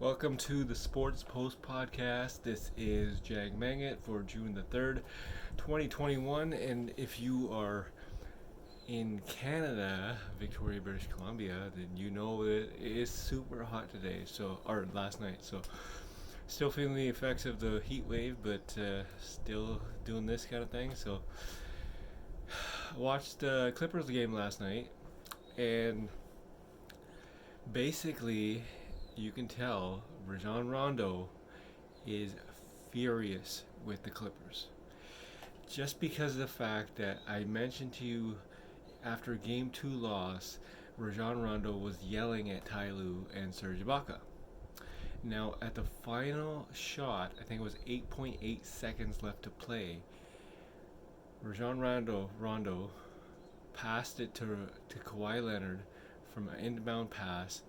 Welcome to the Sports Post Podcast. This is Jag Mangat for June the 3rd, 2021. And if you are in Canada, Victoria, British Columbia, then you know that it is super hot today, or last night. So, still feeling the effects of the heat wave, but still doing this kind of thing. So, watched the Clippers game last night, and basically, you can tell Rajon Rondo is furious with the Clippers. Just because of the fact that I mentioned to you after Game 2 loss, Rajon Rondo was yelling at Ty Lue and Serge Ibaka. Now, at the final shot, I think it was 8.8 seconds left to play, Rajon Rondo passed it to Kawhi Leonard from an inbound pass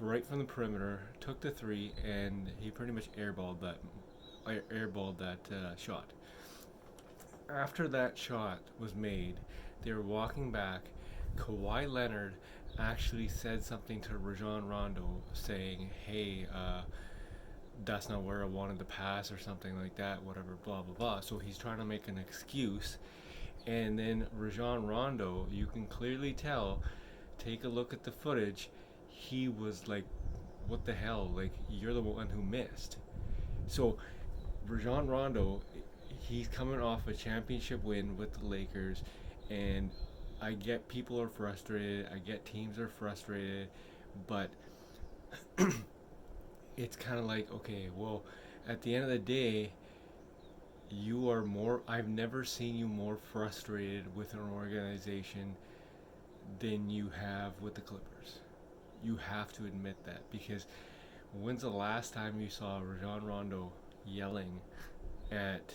right from the perimeter, took the three, and he pretty much airballed that shot. After that shot was made, they were walking back. Kawhi Leonard actually said something to Rajon Rondo, saying, "Hey, that's not where I wanted to pass," or something like that. Whatever, blah blah blah. So he's trying to make an excuse, and then Rajon Rondo, you can clearly tell. Take a look at the footage. He was like, what the hell? Like, you're the one who missed. So, Rajon Rondo, he's coming off a championship win with the Lakers, and I get people are frustrated. I get teams are frustrated, but it's kind of like, okay, well, at the end of the day, you are more. I've never seen you more frustrated with an organization than you have with the Clippers. You have to admit that, because when's the last time you saw Rajon Rondo yelling at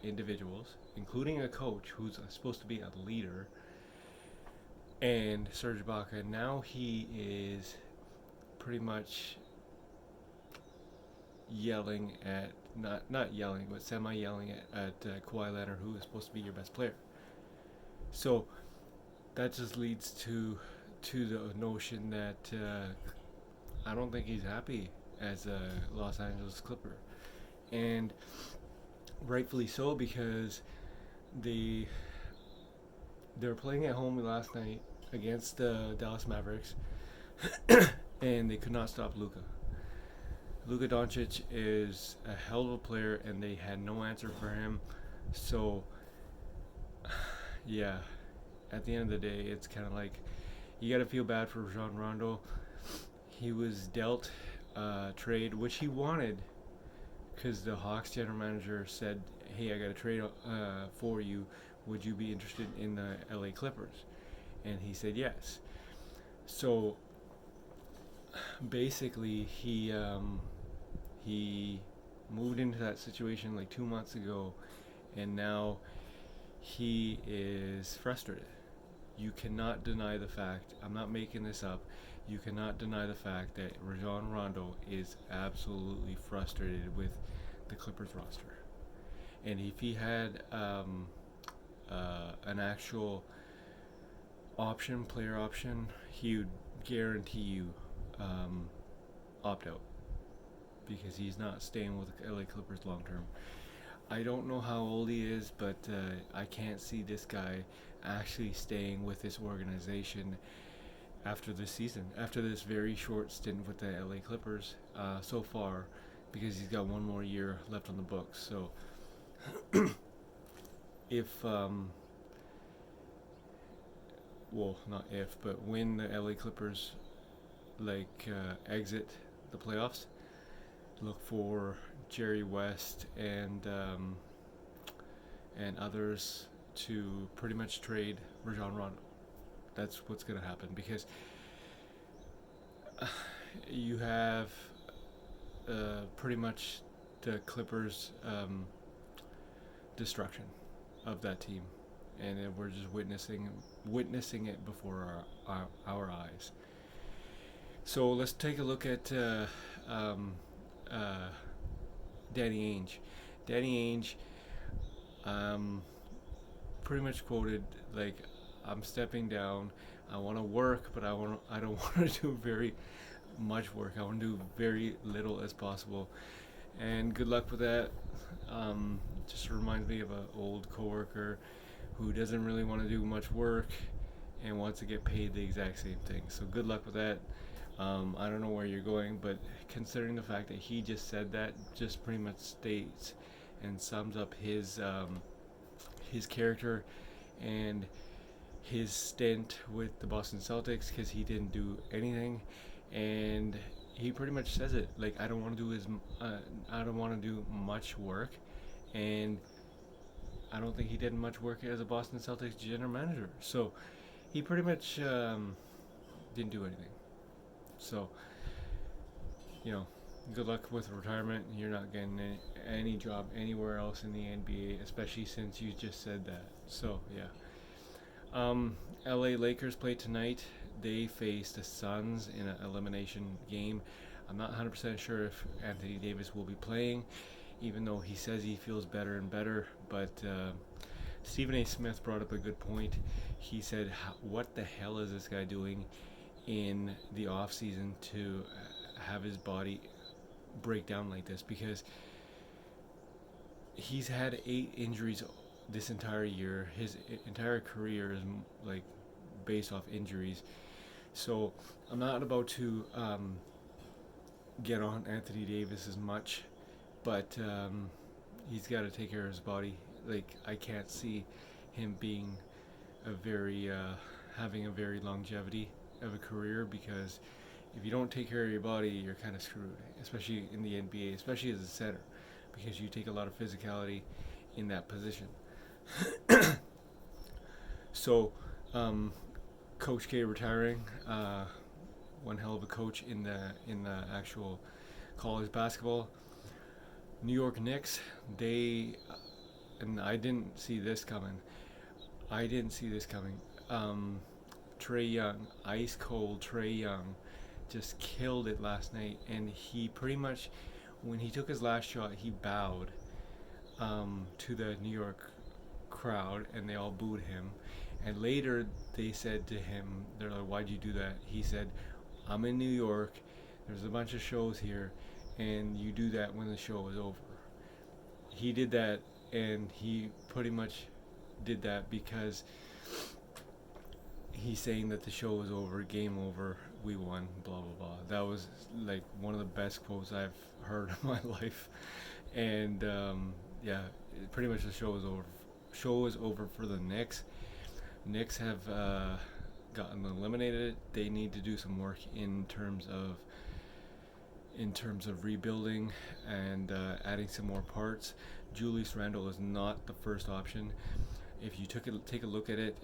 individuals, including a coach who's supposed to be a leader, and Serge Ibaka? Now he is pretty much yelling at, not yelling, but semi-yelling at Kawhi Leonard, who is supposed to be your best player. So that just leads to the notion that I don't think he's happy as a Los Angeles Clipper, and rightfully so, because they were playing at home last night against the Dallas Mavericks, and they could not stop Luka. Luka Doncic is a hell of a player, and they had no answer for him. So, yeah, at the end of the day, it's kind of like you got to feel bad for Rajon Rondo. He was dealt a trade, which he wanted, because the Hawks general manager said, "Hey, I got a trade for you. Would you be interested in the LA Clippers?" And he said yes. So basically, he moved into that situation like 2 months ago, and now he is frustrated. You cannot deny the fact, I'm not making this up, you cannot deny the fact that Rajon Rondo is absolutely frustrated with the Clippers roster. And if he had an actual player option, he would guarantee you opt out, because he's not staying with the LA Clippers long term. I don't know how old he is, but I can't see this guy actually staying with this organization after this season, after this very short stint with the LA Clippers so far, because he's got one more year left on the books. So not if, but when the LA Clippers exit the playoffs, look for Jerry West and others to pretty much trade Rajon Rondo. That's what's going to happen, because you have pretty much the Clippers' destruction of that team, and we're just witnessing it before our eyes. So let's take a look at Danny Ainge. Danny Ainge pretty much quoted like, "I'm stepping down. I want to work, but I don't want to do very much work. I want to do very little as possible. And good luck with that. Just reminds me of an old coworker who doesn't really want to do much work and wants to get paid the exact same thing. So good luck with that. I don't know where you're going, but considering the fact that he just said that, just pretty much states and sums up his character and his stint with the Boston Celtics, because he didn't do anything, and he pretty much says it like, I don't want to do much work, and I don't think he did much work as a Boston Celtics general manager. So he pretty much didn't do anything. So, you know, good luck with retirement. You're not getting any job anywhere else in the NBA, especially since you just said that. So, yeah. LA Lakers play tonight. They face the Suns in an elimination game. I'm not 100% sure if Anthony Davis will be playing, even though he says he feels better and better. But Stephen A. Smith brought up a good point. He said, what the hell is this guy doing in the off season to have his body break down like this? Because he's had 8 injuries this entire year. His entire career is like based off injuries. So I'm not about to get on Anthony Davis as much, but he's got to take care of his body. Like, I can't see him being having a very longevity of a career, because if you don't take care of your body, you're kind of screwed, especially in the NBA, especially as a center, because you take a lot of physicality in that position. So, Coach K retiring, one hell of a coach in the actual college basketball. New York Knicks, and I didn't see this coming. Trae Young, ice cold Trae Young, just killed it last night, and he pretty much, when he took his last shot, he bowed to the New York crowd, and they all booed him. And later they said to him, they're like, why'd you do that? He said, I'm in New York, there's a bunch of shows here, and you do that when the show is over. He did that, and he pretty much did that because he's saying that the show is over, game over, we won, blah blah blah. That was like one of the best quotes I've heard in my life. And yeah, pretty much the show is over. Show is over for the Knicks. Knicks have gotten eliminated. They need to do some work in terms of rebuilding and adding some more parts. Julius Randle is not the first option. If you take a look at it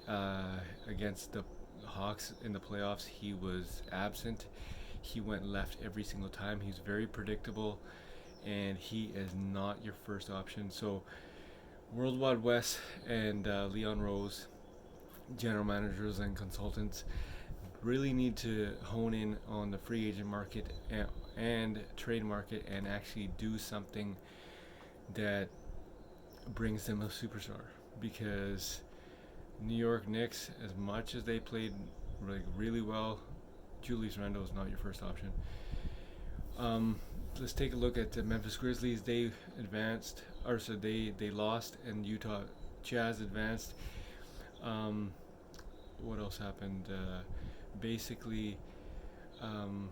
against the Hawks in the playoffs, he was absent. He went left every single time. He's very predictable, and he is not your first option. So World Wide West and Leon Rose, general managers and consultants, really need to hone in on the free agent market and trade market, and actually do something that brings them a superstar. Because New York Knicks, as much as they played really well, Julius Randle is not your first option. Let's take a look at the Memphis Grizzlies. They advanced, or so they lost, and Utah Jazz advanced. What else happened? Basically, I'm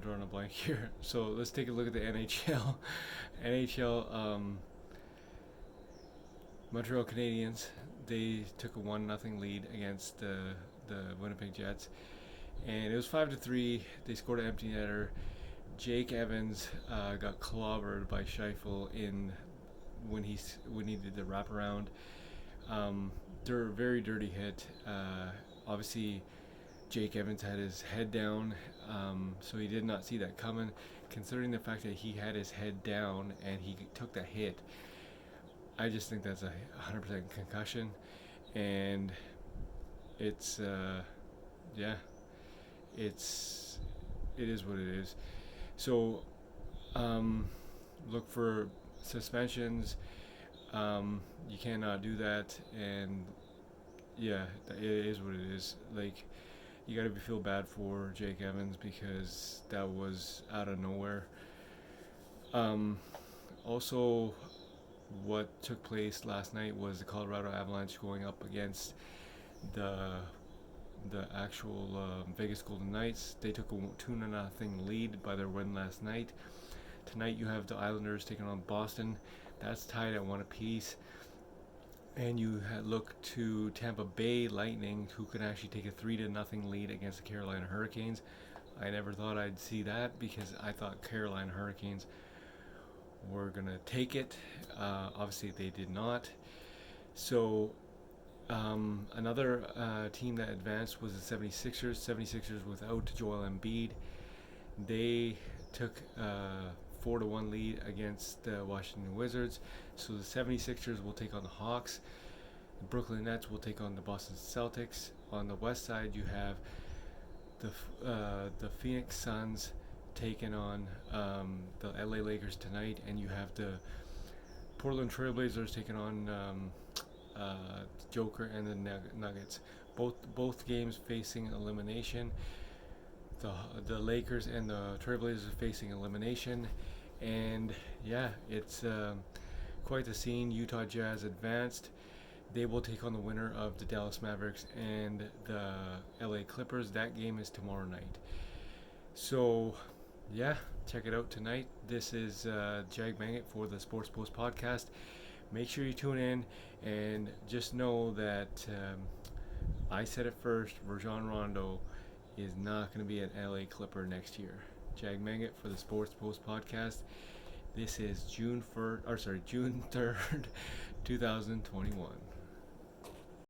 drawing a blank here. So let's take a look at the NHL. Montreal Canadiens, they took a 1-0 lead against the Winnipeg Jets, and it was 5-3. They scored an empty netter. Jake Evans got clobbered by Scheifele when he did the wraparound. Very dirty hit. Obviously, Jake Evans had his head down, so he did not see that coming. Considering the fact that he had his head down and he took the hit, I just think that's a 100% concussion, and it is what it is. So look for suspensions. You cannot do that, and yeah, it is what it is. Like, you got to feel bad for Jake Evans because that was out of nowhere. Um, Also, what took place last night was the Colorado Avalanche going up against the actual Vegas Golden Knights. They took a 2-0 lead by their win last night. Tonight you have the Islanders taking on Boston. That's tied at one apiece. And you look to Tampa Bay Lightning, who can actually take a 3-0 lead against the Carolina Hurricanes. I never thought I'd see that because I thought Carolina Hurricanes were gonna take it. Obviously, they did not. So another team that advanced was the 76ers. 76ers without Joel Embiid. They took a 4-1 lead against the Washington Wizards. So the 76ers will take on the Hawks. The Brooklyn Nets will take on the Boston Celtics. On the west side, you have the Phoenix Suns taking on the LA Lakers tonight, and you have the Portland Trailblazers taking on Joker and the Nuggets. Both games facing elimination. The Lakers and the Trailblazers are facing elimination, and yeah, it's quite the scene. Utah Jazz advanced. They will take on the winner of the Dallas Mavericks and the LA Clippers. That game is tomorrow night. So, yeah, check it out tonight. This is Jag Mangit for the Sports Post podcast. Make sure you tune in and just know that I said it first. Rajon Rondo is not going to be an LA Clipper next year. Jag Mangit for the Sports Post podcast. This is June 3rd, 2021.